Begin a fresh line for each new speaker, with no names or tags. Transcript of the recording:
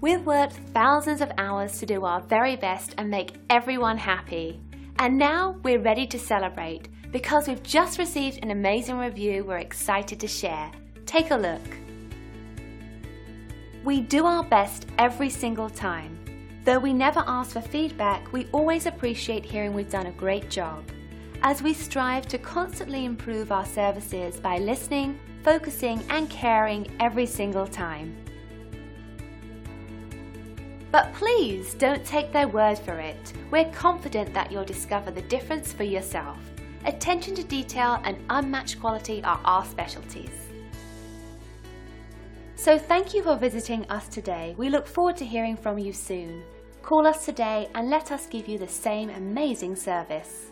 We've worked thousands of hours to do our very best and make everyone happy. And now we're ready to celebrate because we've just received an amazing review we're excited to share. Take a look. We do our best every single time. Though we never ask for feedback, we always appreciate hearing we've done a great job, as we strive to constantly improve our services by listening, focusing and caring every single time. But please don't take their word for it. We're confident that you'll discover the difference for yourself. Attention to detail and unmatched quality are our specialties. So thank you for visiting us today. We look forward to hearing from you soon. Call us today and let us give you the same amazing service.